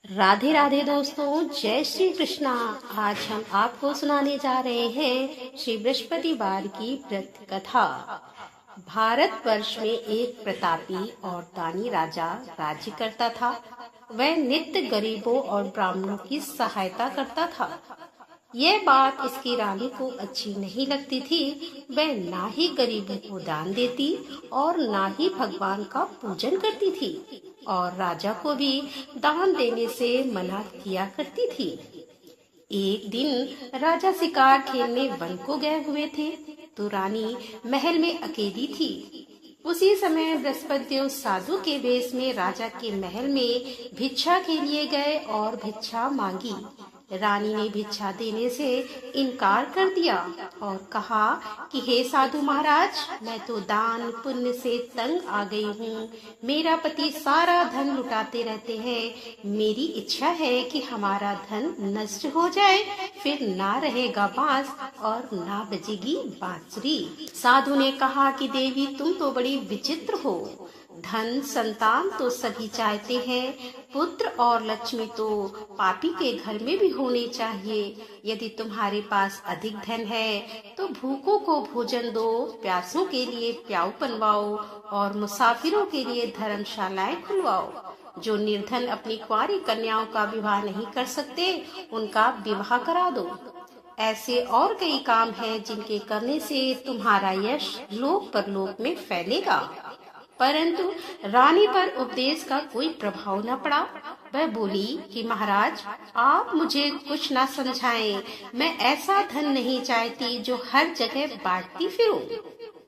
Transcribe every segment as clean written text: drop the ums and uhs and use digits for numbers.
राधे राधे दोस्तों, जय श्री कृष्णा। आज हम आपको सुनाने जा रहे हैं श्री बृहस्पतिवार की व्रत कथा। भारतवर्ष में एक प्रतापी और दानी राजा राज्य करता था। वह नित्य गरीबों और ब्राह्मणों की सहायता करता था। यह बात इसकी रानी को अच्छी नहीं लगती थी। वह ना ही गरीबों को दान देती और ना ही भगवान का पूजन करती थी, और राजा को भी दान देने से मना किया करती थी। एक दिन राजा शिकार खेलने वन को गए हुए थे, तो रानी महल में अकेली थी। उसी समय बृहस्पति साधु के वेश में राजा के महल में भिक्षा के लिए गए और भिक्षा मांगी। रानी ने भिक्षा देने से इनकार कर दिया और कहा कि हे साधु महाराज, मैं तो दान पुण्य से तंग आ गई हूँ। मेरा पति सारा धन लुटाते रहते हैं। मेरी इच्छा है कि हमारा धन नष्ट हो जाए, फिर ना रहेगा बांस और ना बजेगी बांसुरी। साधु ने कहा कि देवी, तुम तो बड़ी विचित्र हो। धन संतान तो सभी चाहते हैं, पुत्र और लक्ष्मी तो पापी के घर में भी होने चाहिए। यदि तुम्हारे पास अधिक धन है तो भूखों को भोजन दो, प्यासों के लिए प्याऊ बनवाओ और मुसाफिरों के लिए धर्मशालाएं खुलवाओ। जो निर्धन अपनी कुंवारी कन्याओं का विवाह नहीं कर सकते, उनका विवाह करा दो। ऐसे और कई काम हैं जिनके करने से तुम्हारा यश लोक परलोक में फैलेगा। परंतु रानी पर उपदेश का कोई प्रभाव न पड़ा। वह बोली कि महाराज, आप मुझे कुछ ना समझाएं। मैं ऐसा धन नहीं चाहती जो हर जगह बांटती फिरूं।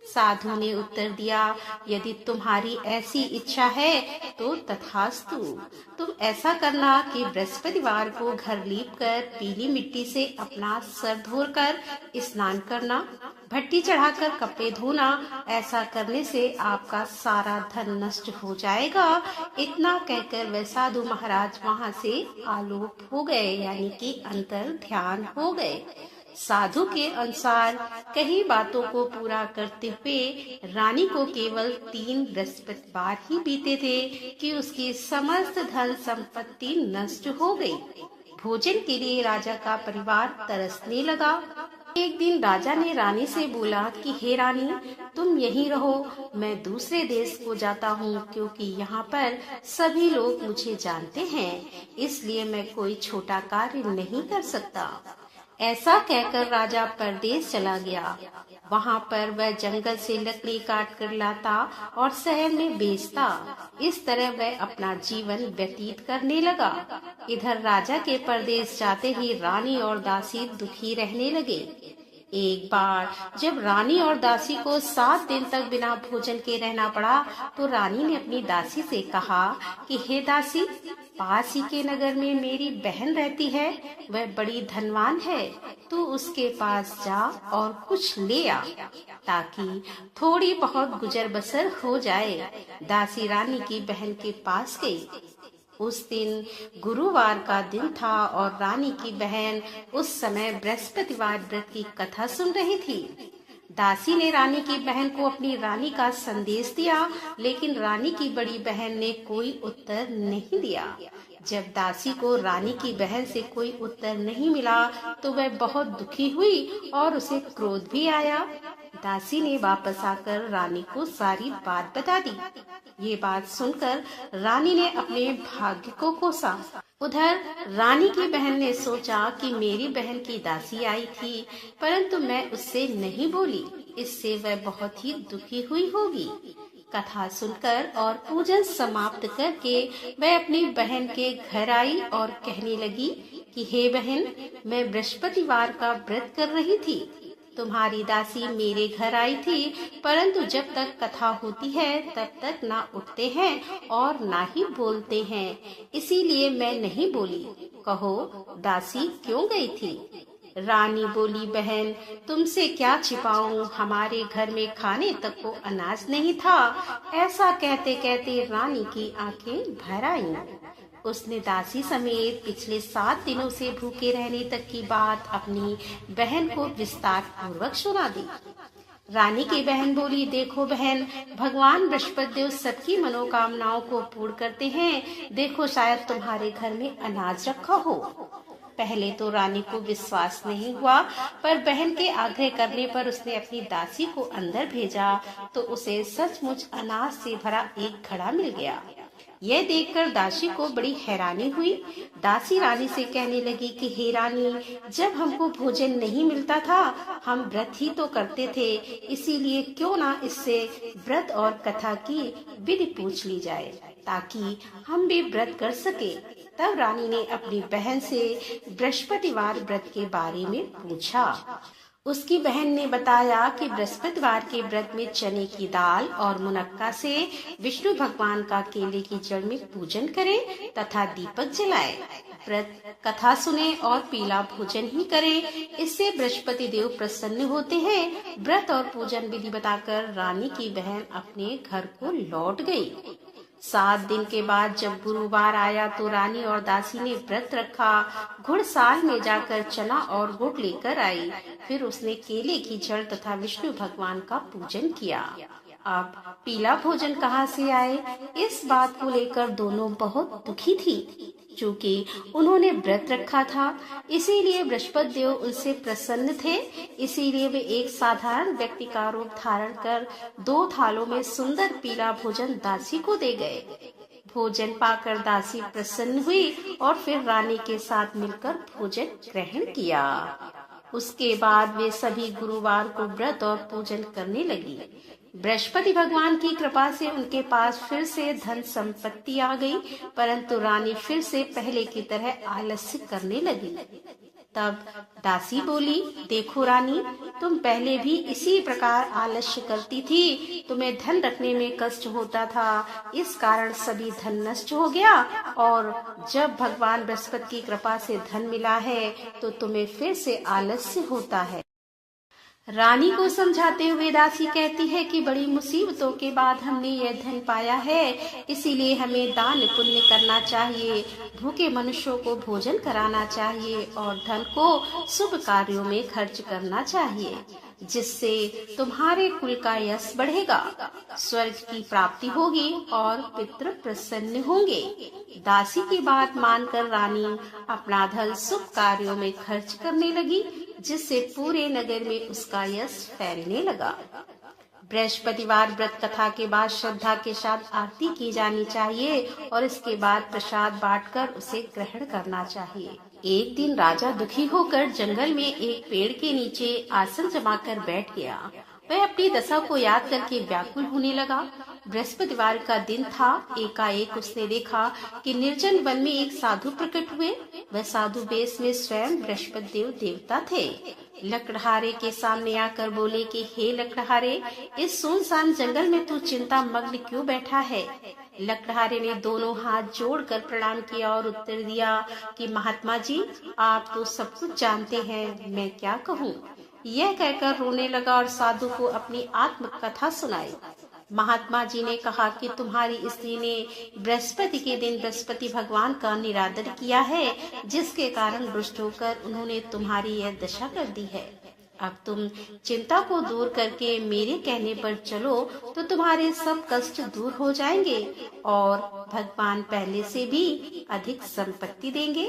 साधु ने उत्तर दिया, यदि तुम्हारी ऐसी इच्छा है तो तथास्तु। तुम ऐसा करना कि बृहस्पतिवार को घर लीपकर पीली मिट्टी से अपना सर धोकर स्नान करना, भट्टी चढ़ाकर कपड़े धोना। ऐसा करने से आपका सारा धन नष्ट हो जाएगा। इतना कहकर वह साधु महाराज वहां से आलोक हो गए, यानी कि अंतर ध्यान हो गए। साधु के अनुसार कई बातों को पूरा करते हुए रानी को केवल 3 बृहस्पतिवार ही बीते थे कि उसकी समस्त धन संपत्ति नष्ट हो गई। भोजन के लिए राजा का परिवार तरसने लगा। एक दिन राजा ने रानी से बोला कि हे रानी, तुम यहीं रहो, मैं दूसरे देश को जाता हूँ, क्योंकि यहाँ पर सभी लोग मुझे जानते हैं, इसलिए मैं कोई छोटा कार्य नहीं कर सकता। ऐसा कहकर राजा परदेश चला गया। वहाँ पर वह जंगल से लकड़ी काट कर लाता और शहर में बेचता। इस तरह वह अपना जीवन व्यतीत करने लगा। इधर राजा के परदेश जाते ही रानी और दासी दुखी रहने लगे। एक बार जब रानी और दासी को 7 दिन तक बिना भोजन के रहना पड़ा, तो रानी ने अपनी दासी से कहा कि हे दासी, पास ही के नगर में मेरी बहन रहती है, वह बड़ी धनवान है। तू उसके पास जा और कुछ ले आ, ताकि थोड़ी बहुत गुजर बसर हो जाए। दासी रानी की बहन के पास गई। उस दिन गुरुवार का दिन था और रानी की बहन उस समय बृहस्पतिवार व्रत की कथा सुन रही थी। दासी ने रानी की बहन को अपनी रानी का संदेश दिया, लेकिन रानी की बड़ी बहन ने कोई उत्तर नहीं दिया। जब दासी को रानी की बहन से कोई उत्तर नहीं मिला तो वह बहुत दुखी हुई और उसे क्रोध भी आया। दासी ने वापस आकर रानी को सारी बात बता दी। ये बात सुनकर रानी ने अपने भाग्य को कोसा। उधर रानी की बहन ने सोचा कि मेरी बहन की दासी आई थी, परंतु मैं उससे नहीं बोली, इससे वह बहुत ही दुखी हुई होगी। कथा सुनकर और पूजन समाप्त करके वह अपनी बहन के घर आई और कहने लगी कि हे बहन, मैं बृहस्पतिवार का व्रत कर रही थी। तुम्हारी दासी मेरे घर आई थी, परंतु जब तक कथा होती है तब तक ना उठते हैं और ना ही बोलते हैं, इसीलिए मैं नहीं बोली। कहो दासी क्यों गई थी? रानी बोली, बहन तुमसे क्या छिपाऊं, हमारे घर में खाने तक को अनाज नहीं था। ऐसा कहते कहते रानी की आंखें भर आईं। उसने दासी समेत पिछले 7 दिनों से भूखे रहने तक की बात अपनी बहन को विस्तार पूर्वक सुना दी। रानी की बहन बोली, देखो बहन, भगवान बृहस्पति देव सबकी मनोकामनाओं को पूर्ण करते हैं। देखो, शायद तुम्हारे घर में अनाज रखा हो। पहले तो रानी को विश्वास नहीं हुआ, पर बहन के आग्रह करने पर उसने अपनी दासी को अंदर भेजा तो उसे सचमुच अनाज से भरा एक घड़ा मिल गया। यह देखकर दासी को बड़ी हैरानी हुई। दासी रानी से कहने लगी कि हे रानी, जब हमको भोजन नहीं मिलता था, हम व्रत ही तो करते थे, इसीलिए क्यों ना इससे व्रत और कथा की विधि पूछ ली जाए, ताकि हम भी व्रत कर सके। तब रानी ने अपनी बहन से बृहस्पतिवार व्रत के बारे में पूछा। उसकी बहन ने बताया कि बृहस्पतिवार के व्रत में चने की दाल और मुनक्का से विष्णु भगवान का केले की जड़ में पूजन करें तथा दीपक जलाएं, व्रत कथा सुने और पीला भोजन ही करें, इससे बृहस्पति देव प्रसन्न होते हैं। व्रत और पूजन विधि बताकर रानी की बहन अपने घर को लौट गई। 7 दिन के बाद जब गुरुवार आया तो रानी और दासी ने व्रत रखा। घुड़साल में जाकर चना और गुड़ लेकर आई। फिर उसने केले की जड़ तथा विष्णु भगवान का पूजन किया। अब पीला भोजन कहाँ से आए, इस बात को लेकर दोनों बहुत दुखी थी। चूँकि उन्होंने व्रत रखा था, इसीलिए बृहस्पति देव उनसे प्रसन्न थे। इसीलिए वे एक साधारण व्यक्ति का रूप धारण कर 2 थालों में सुंदर पीला भोजन दासी को दे गए। भोजन पाकर दासी प्रसन्न हुई और फिर रानी के साथ मिलकर भोजन ग्रहण किया। उसके बाद वे सभी गुरुवार को व्रत और पूजन करने लगी। बृहस्पति भगवान की कृपा से उनके पास फिर से धन संपत्ति आ गई, परंतु रानी फिर से पहले की तरह आलस्य करने लगी। तब दासी बोली, देखो रानी, तुम पहले भी इसी प्रकार आलस्य करती थी, तुम्हें धन रखने में कष्ट होता था, इस कारण सभी धन नष्ट हो गया, और जब भगवान बृहस्पति की कृपा से धन मिला है तो तुम्हें फिर से आलस्य होता है। रानी को समझाते हुए दासी कहती है कि बड़ी मुसीबतों के बाद हमने यह धन पाया है, इसीलिए हमें दान पुण्य करना चाहिए, भूखे मनुष्यों को भोजन कराना चाहिए और धन को शुभ कार्यों में खर्च करना चाहिए, जिससे तुम्हारे कुल का यश बढ़ेगा, स्वर्ग की प्राप्ति होगी और पितृ प्रसन्न होंगे। दासी की बात मानकर रानी अपना धन शुभ कार्यों में खर्च करने लगी, जिससे पूरे नगर में उसका यश फैलने लगा। बृहस्पतिवार व्रत कथा के बाद श्रद्धा के साथ आरती की जानी चाहिए और इसके बाद प्रसाद बांटकर उसे ग्रहण करना चाहिए। एक दिन राजा दुखी होकर जंगल में एक पेड़ के नीचे आसन जमाकर बैठ गया। वह अपनी दशा को याद करके व्याकुल होने लगा। बृहस्पतिवार का दिन था। एकाएक उसने देखा कि निर्जन वन में एक साधु प्रकट हुए। वह साधु वेश में स्वयं बृहस्पति देव देवता थे। लकड़हारे के सामने आकर बोले कि हे लकड़हारे, इस सुनसान जंगल में तू चिंता मग्न क्यों बैठा है? लकड़हारे ने दोनों हाथ जोड़कर प्रणाम किया और उत्तर दिया कि महात्मा जी, आप तो सब कुछ जानते हैं, मैं क्या कहूँ। यह कहकर रोने लगा और साधु को अपनी आत्म कथा सुनाई। महात्मा जी ने कहा कि तुम्हारी स्त्री ने बृहस्पति के दिन बृहस्पति भगवान का निरादर किया है, जिसके कारण रुष्ट होकर उन्होंने तुम्हारी यह दशा कर दी है। अब तुम चिंता को दूर करके मेरे कहने पर चलो तो तुम्हारे सब कष्ट दूर हो जाएंगे और भगवान पहले से भी अधिक संपत्ति देंगे।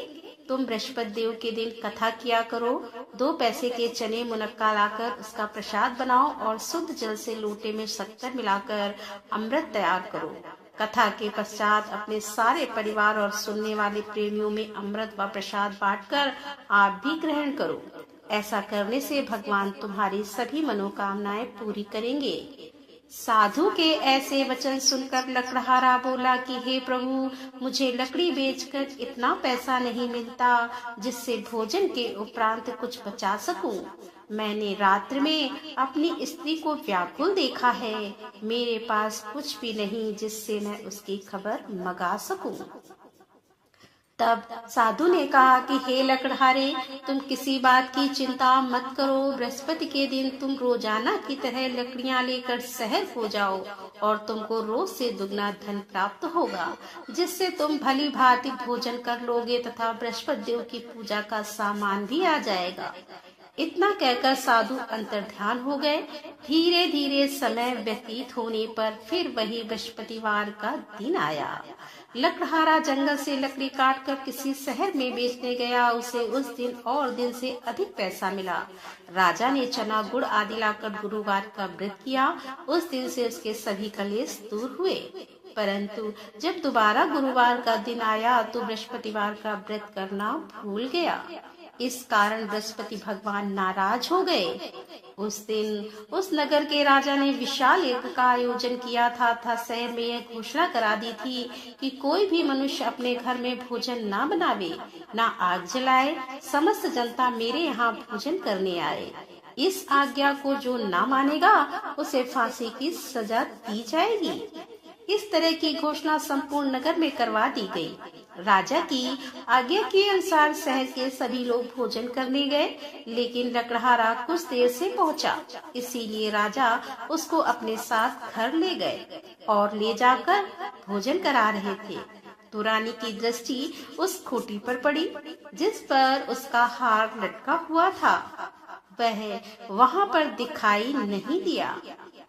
तुम बृहस्पति देव के दिन कथा किया करो। 2 पैसे के चने मुनक्का लाकर उसका प्रसाद बनाओ और शुद्ध जल से लोटे में शक्कर मिलाकर अमृत तैयार करो। कथा के पश्चात अपने सारे परिवार और सुनने वाले प्रेमियों में अमृत व प्रसाद बांटकर आप भी ग्रहण करो। ऐसा करने से भगवान तुम्हारी सभी मनोकामनाएं पूरी करेंगे। साधु के ऐसे वचन सुनकर लकड़हारा बोला कि हे प्रभु, मुझे लकड़ी बेचकर इतना पैसा नहीं मिलता जिससे भोजन के उपरांत कुछ बचा सकूं। मैंने रात्र में अपनी स्त्री को व्याकुल देखा है। मेरे पास कुछ भी नहीं जिससे मैं उसकी खबर मंगा सकूं। तब साधु ने कहा कि हे लकड़हारे, तुम किसी बात की चिंता मत करो। बृहस्पति के दिन तुम रोजाना की तरह लकड़ियां लेकर शहर को जाओ और तुमको रोज से दुगना धन प्राप्त होगा, जिससे तुम भली भांति भोजन कर लोगे तथा बृहस्पति देव की पूजा का सामान भी आ जाएगा। इतना कहकर साधु अंतर्ध्यान हो गए। धीरे धीरे समय व्यतीत होने पर फिर वही बृहस्पतिवार का दिन आया। लकड़हारा जंगल से लकड़ी काटकर किसी शहर में बेचने गया। उसे उस दिन और दिन से अधिक पैसा मिला। राजा ने चना गुड़ आदि लाकर गुरुवार का व्रत किया। उस दिन से उसके सभी कलेश दूर हुए। परंतु जब दोबारा गुरुवार का दिन आया तो बृहस्पतिवार का व्रत करना भूल गया। इस कारण बृहस्पति भगवान नाराज हो गए। उस दिन उस नगर के राजा ने विशाल यज्ञ का आयोजन किया था तथा शहर में यह घोषणा करा दी थी कि कोई भी मनुष्य अपने घर में भोजन ना बनावे, ना आग जलाए। समस्त जनता मेरे यहाँ भोजन करने आए। इस आज्ञा को जो ना मानेगा उसे फांसी की सजा दी जाएगी। इस तरह की घोषणा संपूर्ण नगर में करवा दी गई। राजा की आज्ञा के अनुसार शहर के सभी लोग भोजन करने गए, लेकिन लकड़हारा कुछ देर से पहुंचा। इसीलिए राजा उसको अपने साथ घर ले गए और ले जाकर भोजन करा रहे थे तो रानी की दृष्टि उस खूंटी पर पड़ी जिस पर उसका हार लटका हुआ था। वह वहां पर दिखाई नहीं दिया।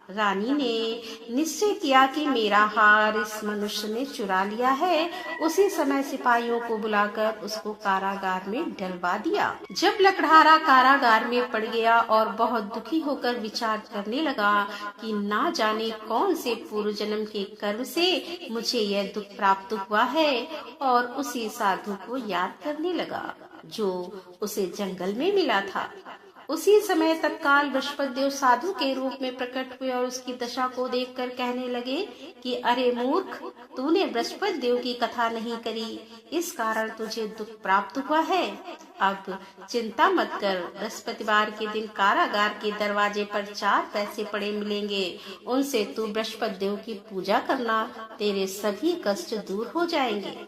रानी ने निश्चय किया कि मेरा हार इस मनुष्य ने चुरा लिया है। उसी समय सिपाहियों को बुलाकर उसको कारागार में डलवा दिया। जब लकड़हारा कारागार में पड़ गया और बहुत दुखी होकर विचार करने लगा कि ना जाने कौन से पूर्व जन्म के कर्म से मुझे यह दुख प्राप्त हुआ है, और उसी साधु को याद करने लगा जो उसे जंगल में मिला था। उसी समय तत्काल बृहस्पति देव साधु के रूप में प्रकट हुए और उसकी दशा को देखकर कहने लगे कि अरे मूर्ख, तूने बृहस्पति देव की कथा नहीं करी, इस कारण तुझे दुख प्राप्त हुआ है। अब चिंता मत कर, बृहस्पतिवार के दिन कारागार के दरवाजे पर 4 पैसे पड़े मिलेंगे। उनसे तू बृहस्पति देव की पूजा करना, तेरे सभी कष्ट दूर हो जाएंगे।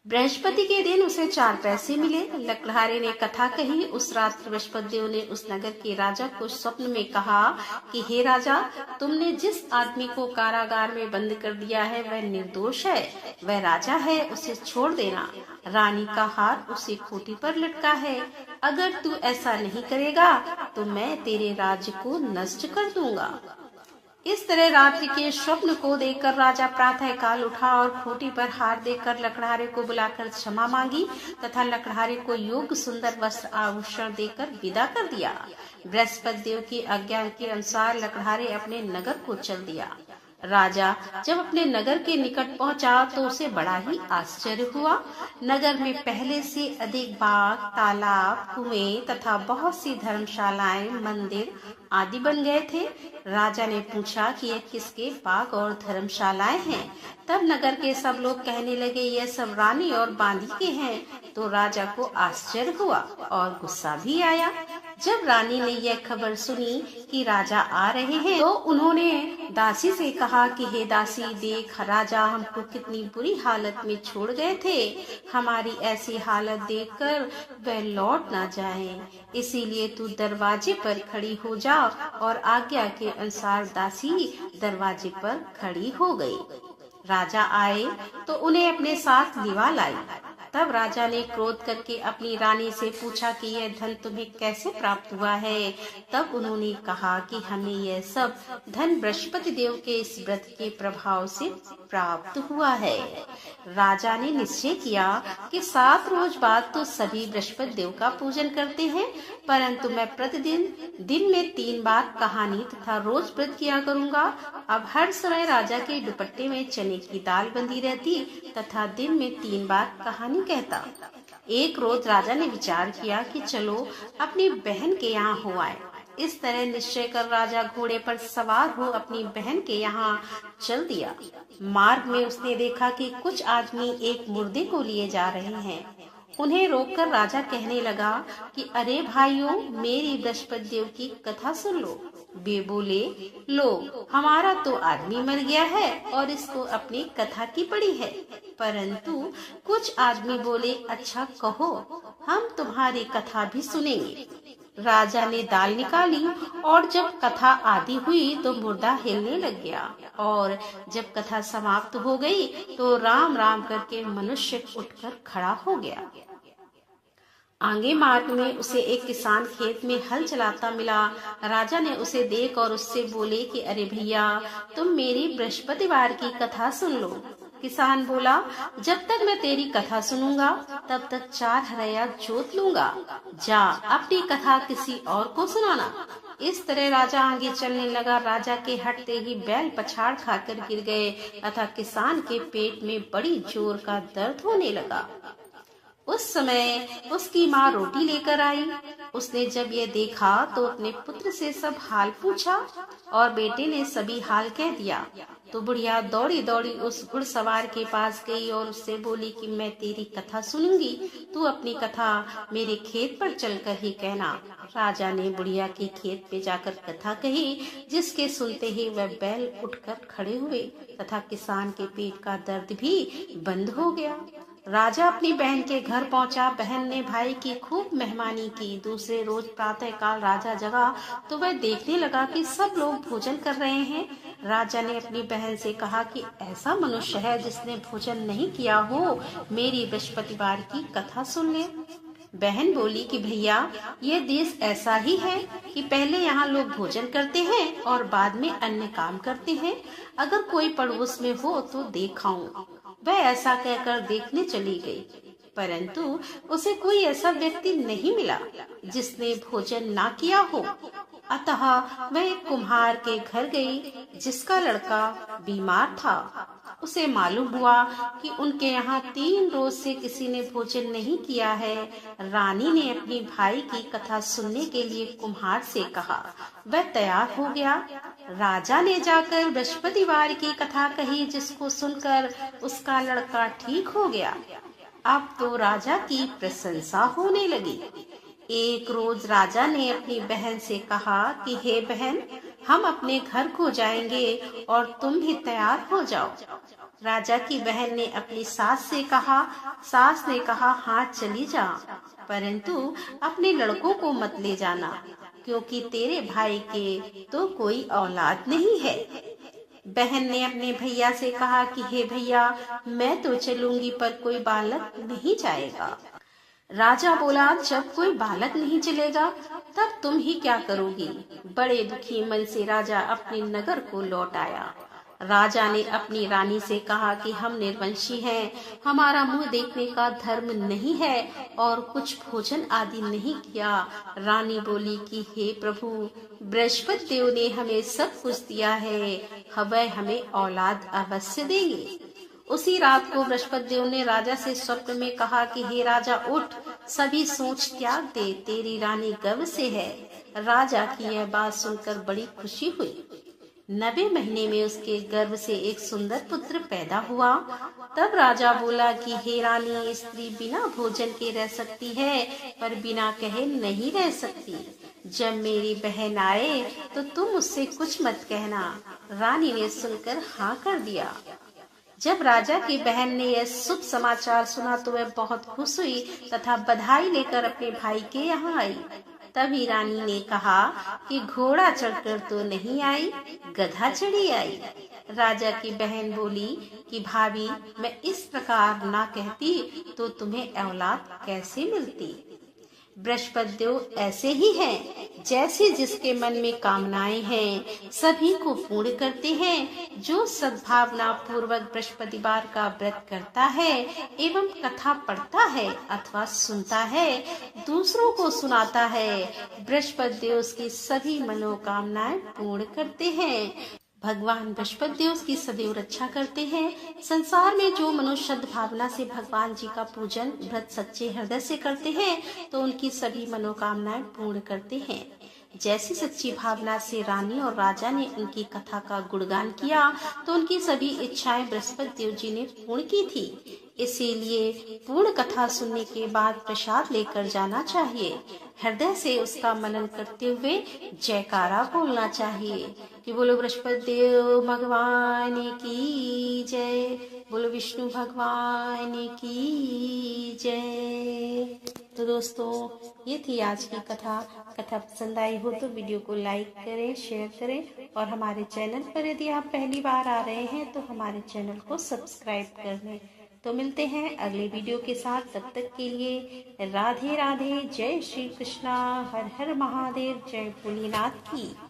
बृहस्पति के दिन उसे 4 पैसे मिले। लकड़हारे ने कथा कही। उस रात्र बृहस्पति देव ने उस नगर के राजा को स्वप्न में कहा कि हे राजा, तुमने जिस आदमी को कारागार में बंद कर दिया है वह निर्दोष है, वह राजा है, उसे छोड़ देना। रानी का हार उसी खूंटी पर लटका है। अगर तू ऐसा नहीं करेगा तो मैं तेरे राज्य को नष्ट कर दूंगा। इस तरह रात्रि के स्वप्न को देखकर राजा प्रातः काल उठा और खूंटी पर हार देखकर लकड़हारे को बुलाकर क्षमा मांगी तथा लकड़हारे को योग्य सुंदर वस्त्र आभूषण देकर विदा कर दिया। बृहस्पति देव की आज्ञा के अनुसार लकड़हारे अपने नगर को चल दिया। राजा जब अपने नगर के निकट पहुंचा तो उसे बड़ा ही आश्चर्य हुआ। नगर में पहले से अधिक बाग, तालाब, कुएं तथा बहुत सी धर्मशालाएं, मंदिर आदि बन गए थे। राजा ने पूछा कि ये किसके बाग और धर्मशालाएं हैं। तब नगर के सब लोग कहने लगे यह सब रानी और बांदी के हैं। तो राजा को आश्चर्य हुआ और गुस्सा भी आया। जब रानी ने यह खबर सुनी कि राजा आ रहे हैं तो उन्होंने दासी से कहा कि हे दासी, देख राजा हमको कितनी बुरी हालत में छोड़ गए थे। हमारी ऐसी हालत देखकर वह लौट ना जाएं। इसीलिए तू दरवाजे पर खड़ी हो जा। और आज्ञा के अनुसार दासी दरवाजे पर खड़ी हो गई। राजा आए तो उन्हें अपने साथ लिवा लाई। तब राजा ने क्रोध करके अपनी रानी से पूछा कि यह धन तुम्हें कैसे प्राप्त हुआ है। तब उन्होंने कहा कि हमें यह सब धन बृहस्पति देव के इस व्रत के प्रभाव से प्राप्त हुआ है। राजा ने निश्चय किया कि 7 रोज बाद तो सभी बृहस्पति देव का पूजन करते हैं, परंतु मैं प्रतिदिन दिन में 3 बार कहानी तथा रोज व्रत किया करूंगा। अब हर समय राजा के दुपट्टे में चने की दाल बंधी रहती तथा दिन में 3 बार कहानी कहता। एक रोज राजा ने विचार किया कि चलो अपनी बहन के यहाँ हो आए। इस तरह निश्चय कर राजा घोड़े पर सवार हो अपनी बहन के यहाँ चल दिया। मार्ग में उसने देखा कि कुछ आदमी एक मुर्दे को लिए जा रहे हैं। उन्हें रोककर राजा कहने लगा कि अरे भाइयों, मेरी बृहस्पति देव की कथा सुन लो। वे बोले, लो हमारा तो आदमी मर गया है और इसको अपनी कथा की पड़ी है। परंतु कुछ आदमी बोले, अच्छा कहो, हम तुम्हारी कथा भी सुनेंगे। राजा ने दाल निकाली और जब कथा आदि हुई तो मुर्दा हिलने लग गया और जब कथा समाप्त हो गई तो राम राम करके मनुष्य उठकर खड़ा हो गया। आगे मार्ग में उसे एक किसान खेत में हल चलाता मिला। राजा ने उसे देख और उससे बोले कि अरे भैया, तुम मेरी बृहस्पतिवार की कथा सुन लो। किसान बोला, जब तक मैं तेरी कथा सुनूंगा तब तक 4 हरया जोत लूंगा। जा अपनी कथा किसी और को सुनाना। इस तरह राजा आगे चलने लगा। राजा के हटते ही बैल पछाड़ खाकर गिर गए तथा किसान के पेट में बड़ी जोर का दर्द होने लगा। उस समय उसकी माँ रोटी लेकर आई। उसने जब यह देखा तो अपने पुत्र से सब हाल पूछा और बेटे ने सभी हाल कह दिया। तो बुढ़िया दौड़ी दौड़ी उस घुड़सवार के पास गई और उससे बोली कि मैं तेरी कथा सुनूंगी, तू अपनी कथा मेरे खेत पर चलकर ही कहना। राजा ने बुढ़िया के खेत पे जाकर कथा कही, जिसके सुनते ही वह बैल उठकर खड़े हुए तथा किसान के पेट का दर्द भी बंद हो गया। राजा अपनी बहन के घर पहुंचा। बहन ने भाई की खूब मेहमानी की। दूसरे रोज प्रातः काल राजा जगा तो वह देखने लगा कि सब लोग भोजन कर रहे हैं। राजा ने अपनी बहन से कहा कि ऐसा मनुष्य है जिसने भोजन नहीं किया हो, मेरी बृहस्पतिवार की कथा सुन ले। बहन बोली कि भैया, ये देश ऐसा ही है कि पहले यहाँ लोग भोजन करते हैं और बाद में अन्य काम करते हैं। अगर कोई पड़ोस में हो तो देखाऊं। वह ऐसा कहकर देखने चली गई, परंतु उसे कोई ऐसा व्यक्ति नहीं मिला जिसने भोजन ना किया हो। अतः वह एक कुम्हार के घर गई जिसका लड़का बीमार था। उसे मालूम हुआ कि उनके यहाँ 3 रोज से किसी ने भोजन नहीं किया है। रानी ने अपनी भाई की कथा सुनने के लिए कुम्हार से कहा। वह तैयार हो गया। राजा ने जाकर बृहस्पतिवार की कथा कही, जिसको सुनकर उसका लड़का ठीक हो गया। अब तो राजा की प्रशंसा होने लगी। एक रोज राजा ने अपनी बहन से कहा कि हे बहन, हम अपने घर को जाएंगे और तुम भी तैयार हो जाओ। राजा की बहन ने अपनी सास से कहा। सास ने कहा, हाँ चली जा, परंतु अपने लड़कों को मत ले जाना, क्योंकि तेरे भाई के तो कोई औलाद नहीं है। बहन ने अपने भैया से कहा कि हे भैया, मैं तो चलूंगी पर कोई बालक नहीं जाएगा। राजा बोला, जब कोई बालक नहीं चलेगा तब तुम ही क्या करोगी। बड़े दुखी मन से राजा अपने नगर को लौट आया। राजा ने अपनी रानी से कहा कि हम निर्वंशी हैं, हमारा मुंह देखने का धर्म नहीं है और कुछ भोजन आदि नहीं किया। रानी बोली कि हे प्रभु, बृहस्पति देव ने हमें सब कुछ दिया है, वह हमें औलाद अवश्य देंगे। उसी रात को बृहस्पति देव ने राजा से स्वप्न में कहा कि हे राजा, उठ, सभी सोच त्याग दे, तेरी रानी गर्भ से है। राजा की यह बात सुनकर बड़ी खुशी हुई। 90 महीने में उसके गर्भ से एक सुंदर पुत्र पैदा हुआ। तब राजा बोला कि हे रानी, स्त्री बिना भोजन के रह सकती है पर बिना कहे नहीं रह सकती। जब मेरी बहन आए तो तुम उससे कुछ मत कहना। रानी ने सुनकर हाँ कर दिया। जब राजा की बहन ने यह शुभ समाचार सुना तो वह बहुत खुश हुई तथा बधाई लेकर अपने भाई के यहाँ आई। तभी रानी ने कहा कि घोड़ा चढ़कर तो नहीं आई, गधा चढ़ी आई। राजा की बहन बोली कि भाभी, मैं इस प्रकार ना कहती तो तुम्हें औलाद कैसे मिलती। बृहस्पति देव ऐसे ही हैं, जैसे जिसके मन में कामनाएं हैं सभी को पूर्ण करते हैं। जो सद्भावना पूर्वक बृहस्पतिवार का व्रत करता है एवं कथा पढ़ता है अथवा सुनता है, दूसरों को सुनाता है, बृहस्पति देव उसकी सभी मनोकामनाएं पूर्ण करते हैं। भगवान बृहस्पति देव की सदैव रक्षा करते हैं। संसार में जो मनुष्य शुद्ध भावना से भगवान जी का पूजन व्रत सच्चे हृदय से करते हैं तो उनकी सभी मनोकामनाएं पूर्ण करते हैं। जैसी सच्ची भावना से रानी और राजा ने उनकी कथा का गुणगान किया तो उनकी सभी इच्छाएं बृहस्पति देव जी ने पूर्ण की थी। इसीलिए पूर्ण कथा सुनने के बाद प्रसाद लेकर जाना चाहिए। हृदय से उसका मनन करते हुए जयकारा बोलना चाहिए कि बोलो बृहस्पति देव भगवान की जय, बोलो विष्णु भगवान की जय। तो दोस्तों, ये थी आज की कथा। कथा पसंद आई हो तो वीडियो को लाइक करें, शेयर करें और हमारे चैनल पर यदि आप पहली बार आ रहे हैं तो हमारे चैनल को सब्सक्राइब कर लें। तो मिलते हैं अगले वीडियो के साथ, तब तक के लिए राधे राधे। जय श्री कृष्णा। हर हर महादेव। जय भोलेनाथ की।